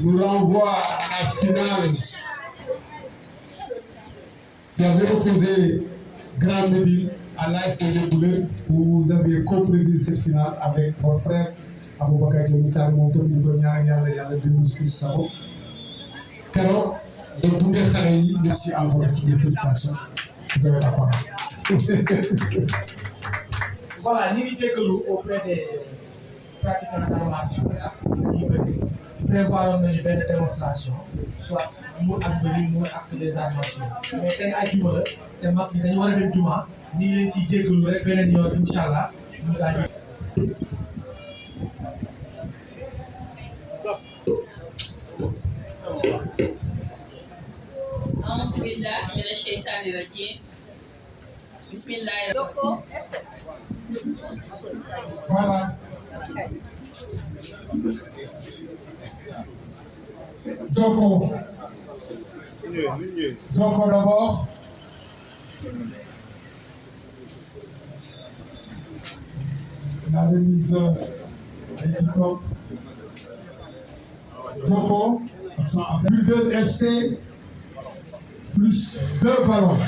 Nous renvoie à la finale qui avait opposé Grand Médine à l'AFP Boulay, où vous aviez co-présidé cette finale avec votre frère Aboubakar Moussa Monto, ñu ko ñaan yàlla démuscule Sabo. Keroog donc bu ngeen xale yi merci encore toutes les félicitations. Vous avez la parole. Voilà, ñu ngi jégalu auprès des pratiquants d'armation ñi bëri prévoir nañu benn démonstration soit mu ak bëri mu ak des armations mais tey àjjuma la te mag ñi dañu war a dem juma ñi ngi leen ciy jégalu rek beneen yoon incha allah ñu daal أعوذ بالله من الشيطان الرجيم بسم الله الرحمن Voilà. Doko d'abord. La remise des diplômes. Doko, Buldeuse FC, plus 2 ballons.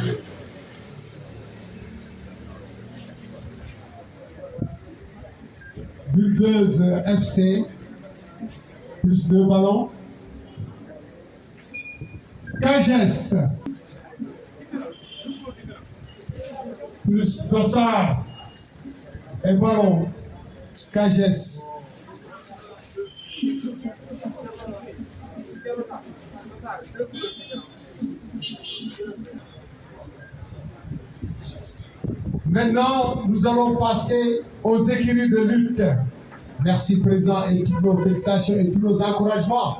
Buldeuse FC, plus 2 ballons. Cages, plus Dossard et ballon. Cages. Maintenant, nous allons passer aux écuries de lutte. Merci, Président, et toutes nos félicitations et tous nos encouragements.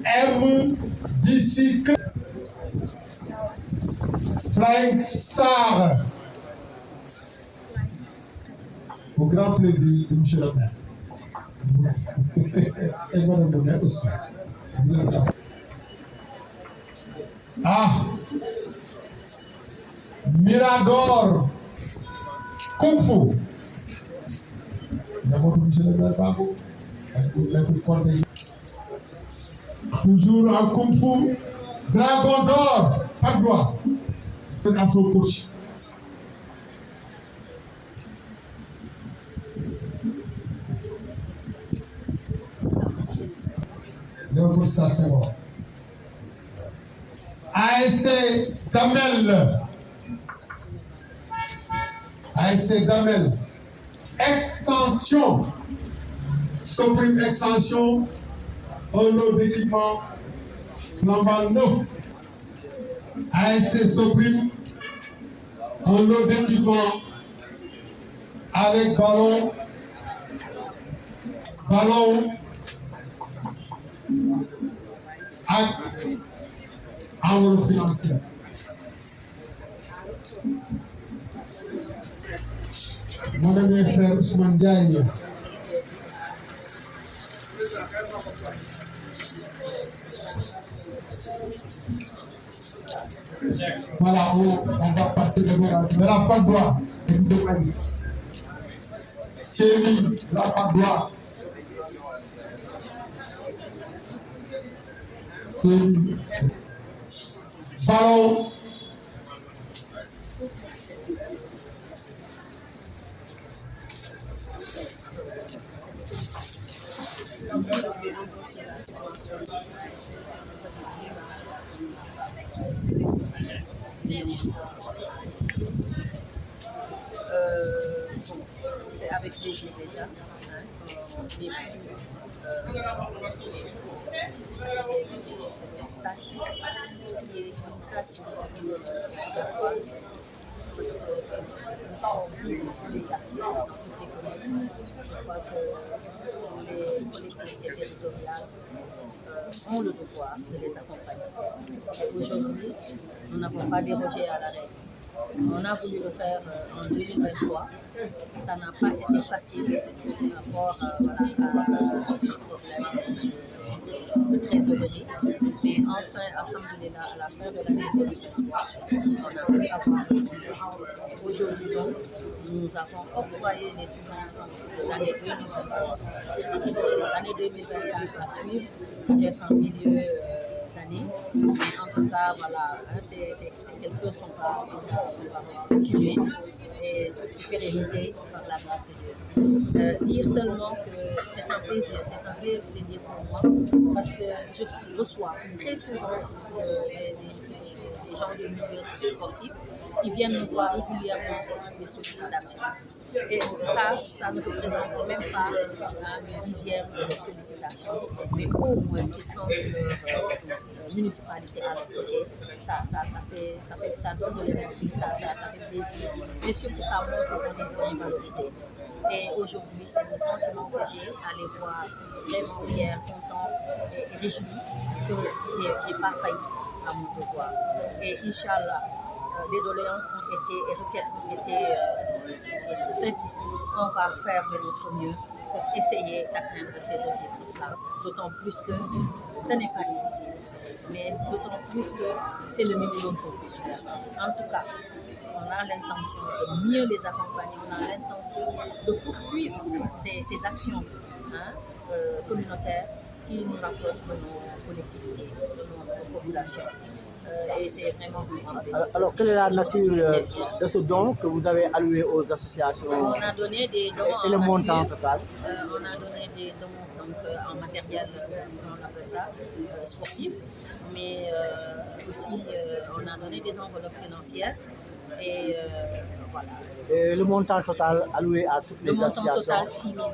M bicycle Flying Star, au grand plaisir de Michel le maire et madame le maire aussi. Vous êtes là. Ah, Mirador Kung Fu. D'abord Michel le maire Babou, avec le maître Corday. Toujours en Kung Fu, Dragon d'or, pas de droit. À son coach. Donc ça c'est bon. AST Damel. AST Damel. Extension. Supreme Extension. Un lot d'équipement flambant neuf. AST Supreme. Un lot d'équipement avec ballon, avec enveloppe financière. Mon ami frère Ousmane Diagne, Voilà, on va passer de la Padoie et de Mali. Thierry, la Padoie. Thierry. Ballon. Bon, c'est avec plaisir déjà. Hein, j'ai pu cette tâche qui est une tâche parce que nous sommes dans les quartiers, dans toutes les communes. Je crois que les collectivités territoriales ont le devoir de les accompagner. Aujourd'hui, nous n'avons pas dérogé à la règle. On a voulu le faire en 2023. Ça n'a pas été facile par rapport à des problèmes de trésorerie. Mais enfin, alhamdoulilah, à la fin de l'année 2023, on a pu avoir le contrat. Aujourd'hui, donc, nous avons octroyé les subventions de l'année 2023. L'année 2024 va suivre, peut-être en milieu d'année. Mais en tout cas, voilà, hein, c'est quelque chose qu'on va continuer et surtout pérenniser par la grâce de Dieu. Dire seulement que c'est un plaisir, c'est un réel plaisir pour moi parce que je reçois très souvent des gens du milieu sportif qui viennent nous voir régulièrement pour des sollicitations. Et ça ne représente même pas le 10e de leurs sollicitations, mais au moins qu'ils sont de leur municipalité à leur côté. Ça donne de l'énergie, ça fait plaisir. Et surtout, ça montre qu'on est valorisé. Et aujourd'hui, c'est le sentiment que j'ai à les voir vraiment fiers, contents et réjouis que je n'ai pas failli à mon devoir. Et Inch'Allah, les doléances ont été et requêtes ont été faites. On va faire de notre mieux pour essayer d'atteindre ces objectifs-là. D'autant plus que ce n'est pas difficile, mais d'autant plus que c'est le minimum qu'on puisse faire. En tout cas, on a l'intention de mieux les accompagner, on a l'intention de poursuivre ces actions communautaires qui nous rapprochent de nos collectivités, de nos populations. Et c'est vraiment un grand plaisir. Alors, quelle est la nature de ce don que vous avez alloué aux associations? On a donné des dons et le montant total? On a donné des dons donc, en matériel, on appelle ça, sportif, mais aussi on a donné des enveloppes financières. Et voilà. Et le montant total alloué à toutes les associations? Le montant total, 6 millions.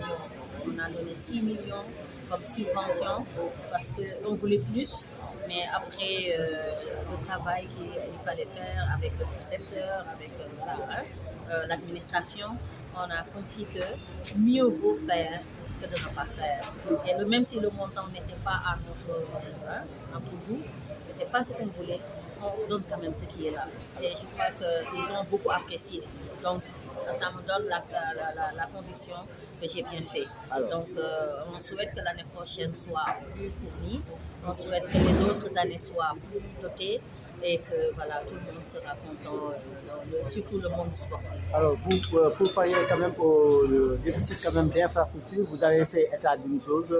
On a donné 6 millions comme subvention parce qu'on voulait plus, mais après le travail qu'il fallait faire avec le percepteur, avec l'administration, on a compris que mieux vaut faire que de ne pas faire. Et même si le montant n'était pas à notre goût, n'était pas ce qu'on voulait, on donne quand même ce qui est là. Et je crois qu'ils ont beaucoup apprécié. Donc, ça me donne la conviction que j'ai bien fait. Donc, on souhaite que l'année prochaine soit plus fournie. On souhaite que les autres années soient plus dotées et que voilà, tout le monde sera content, surtout le monde sportif. Alors, pour pallier quand même au déficit quand même d'infrastructures, vous avez fait état d'une chose,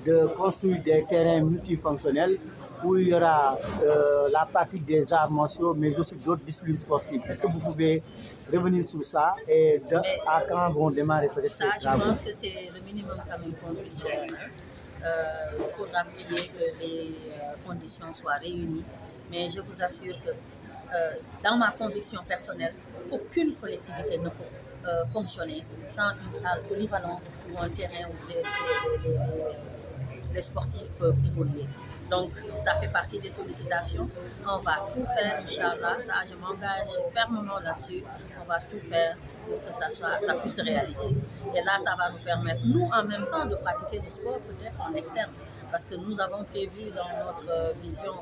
de construire des terrains multifonctionnels où il y aura la partie des arts martiaux, mais aussi d'autres disciplines sportives. Est-ce que vous pouvez revenir sur ça et à quand vont démarrer peut-être ces travaux? Je pense que c'est le minimum quand même qu'on puisse faire. Il faudra prier que les conditions soient réunies. Mais je vous assure que dans ma conviction personnelle, aucune collectivité ne peut fonctionner sans une salle polyvalente ou un terrain où les sportifs peuvent évoluer. Donc, ça fait partie des sollicitations. On va tout faire, Inch'Allah. Ça, je m'engage fermement là-dessus. On va tout faire pour que ça puisse se réaliser. Et là, ça va nous permettre, nous, en même temps, de pratiquer le sport peut-être en externe. Parce que nous avons prévu dans notre vision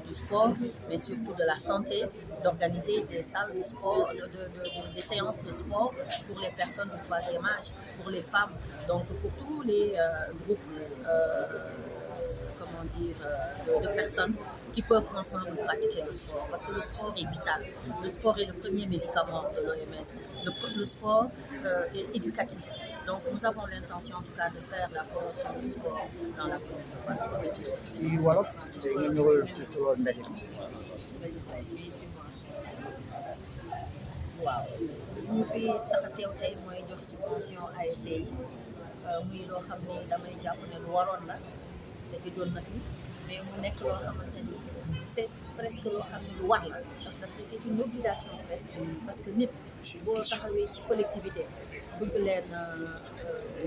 du sport, mais surtout de la santé, d'organiser des salles de sport, des séances de sport pour les personnes du troisième âge, pour les femmes. Donc, pour tous tous les groupes, comment dire, de personnes qui peuvent ensemble pratiquer le sport. Parce que le sport est vital. Le sport est le premier médicament de l'OMS. Le sport est éducatif. Donc nous avons l'intention en tout cas de faire la promotion du sport dans la commune. ci wolof nga ñëwal ci sa ndaje mi. waaw li ñu fi tax a teew tey mooy jox subvention ASC yi muy loo xam ni damay jàpp ne lu waroon la te gëjoon na fi mais mu nekk loo xamante ni c'est presque loo xam ne lu war la parce que c'est une obligation presque parce que nit boo taxawee ci collectivité bëgg leen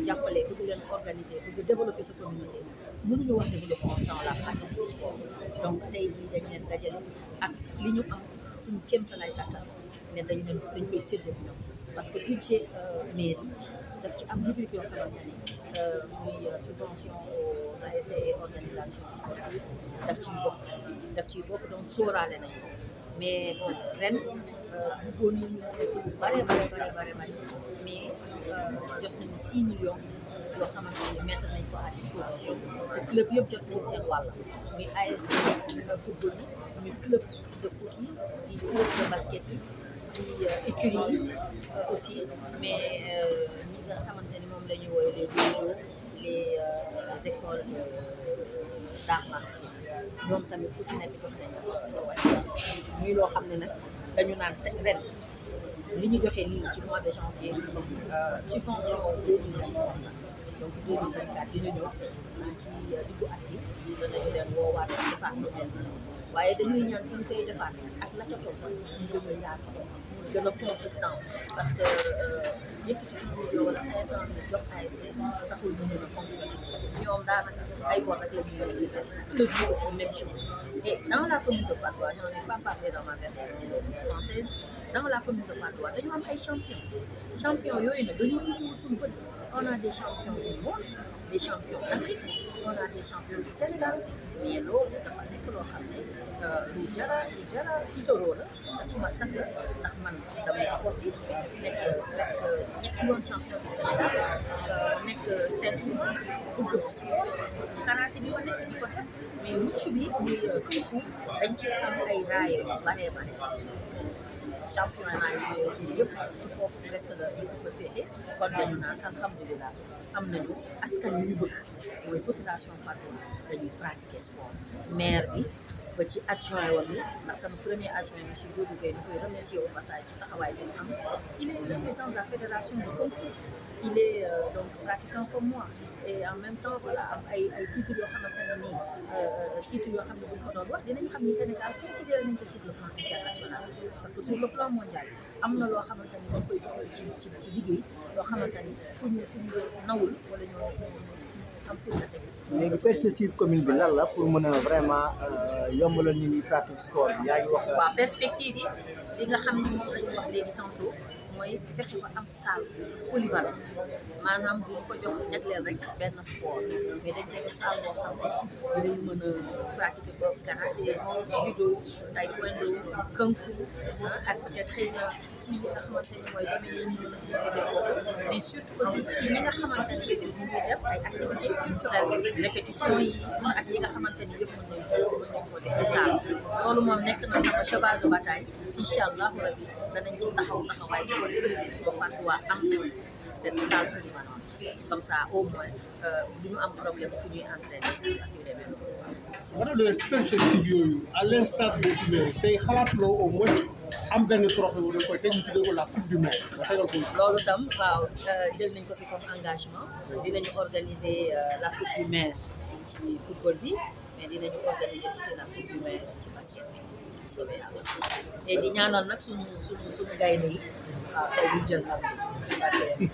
jàppale bëgg leen organiser bëgg développer sa communauté mënuñu wax développement sans la pratique du sport donc tey jii dañ leen dajale ak li ñu am suñu kéemtalaay kattan ne dañ koy séddoo ñoom parce que budget mairie daf ci am rubrique yoo xamante ni muy subvention aux ASC et organisations sportives daf ciy bokk donc sóoraale nañ ko mais bon ren bëggoon nañu lu bare mais jot nañu 6 millions yoo xamante ni mettre nañ ko à disposition te club yëpp jot nañ seen wàll muy ASC football yi muy club de foot yi di club de basket yi di écurie yi aussi mais ñi nga xamante ni moom la ñu woowee les dojo les écoles d'arts martiaux ñoom tamit ku ci nekk jox nañ la sa wàll muy loo xam ne nag dañu naan ren li ñu joxe nii ci mois de janvier subvention 2023 donc 2024 dina ñëw ci diggu at yi danañu leen woowaat defaat lu mel waaye dañuy ñaan ñu koy defaat ak la ca topp ñu gën a yaatu gën a consistant parce que yëkkati 1 million wala 500 000 jox ASC taxul ñu mën a fonctionner ñoom daanaka ay bor rek la ñuy club yi aussi même chose et dans la commune de Patte d'Oie j'en ai pas parlé dans ma version française dans la commune de Patte d'Oie dañu am ay champions yooyu nag dañoo tuuti suñu bët on a des champions du monde des champions d'Afrique on a des champions du Sénégal mais loolu dafa nekk loo xam ne lu jara tiitaroo la suma sax la ndax man damay sportif nekk presque ñetti yoon champion du Sénégal nekk ceinture pour le sport karaté bi ma nekk di ko def mais mucc bi muy kung fu dañ ci am ay raaye yu bare championnat yi yëpp ci foofu presque la ñu ko féete kon dañu naan alhamdulilah am nañu askan wi ñu bëgg mooy population Patte d'Oie dañuy pratiquer sport maire bi ba ci adjoint woon bi ndax sama premier adjoint monsieur Doudou Gueye ñu koy remercier au passage ci taxawaay bi mu am il est le président de la fédération de kung fu il est donc pratiquant comme moi et en même temps voilà am ay titres yoo xamante ne nii titres yoo xam ne bu ñu ko doon wax dinañ xam ni Sénégal considéré nañ ko sur le plan international parce que sur le plan mondial am na loo xamante ni dañ koy doxal ci liggéey loo xamante ni pour ñu nawul wala ñoo am pour la teg. léegi perspective commune bi lan la pour mën a vraiment yombalal nit ñi pratique sport bi yaa ngi wax. waaw perspective yi li nga xam ni moom la ñu wax léegi tantôt mooy fexe ba am salle polyvalente maanaam bu ñu ko jox jagleel rek benn sport mais dañ koy def salle boo xam ne dinañ mën a pratiquer ko karaté judo taekwondo kung fu ak peut-être xëy na ci li nga xamante ni mooy domaine yi ñu mën a utiliser foofu mais surtout aussi ci li nga xamante ni ñu ngi def ay activités culturelles répétition yi ak yi nga xamante ni yëpp mën nañ ko def ci salle loolu moom nekk na sama cheval de bataille incha allahu rabi danañ ci taxawaay bi kon sëñ bi ba Patte d'Oie am cette salle polyvalente comme ça au moins du ñu am problème fu ñuy entraîner ak yu demee noonu. Madame le perspective yooyu à l'instar de Guinée tey xalaatuloo au moins am benn trophée wu ñu koy teg ñu tuddee ko la coupe du maire nga tegal ko. loolu tam waaw jël nañ ko fi comme engagement dinañu organiser la coupe du maire ci football bi mais dinañu organiser aussi la coupe du maire ci basket bi bu soobee yàlla et di ñaanal nag suñu gaynde yi waaw tey ñu jël am bi.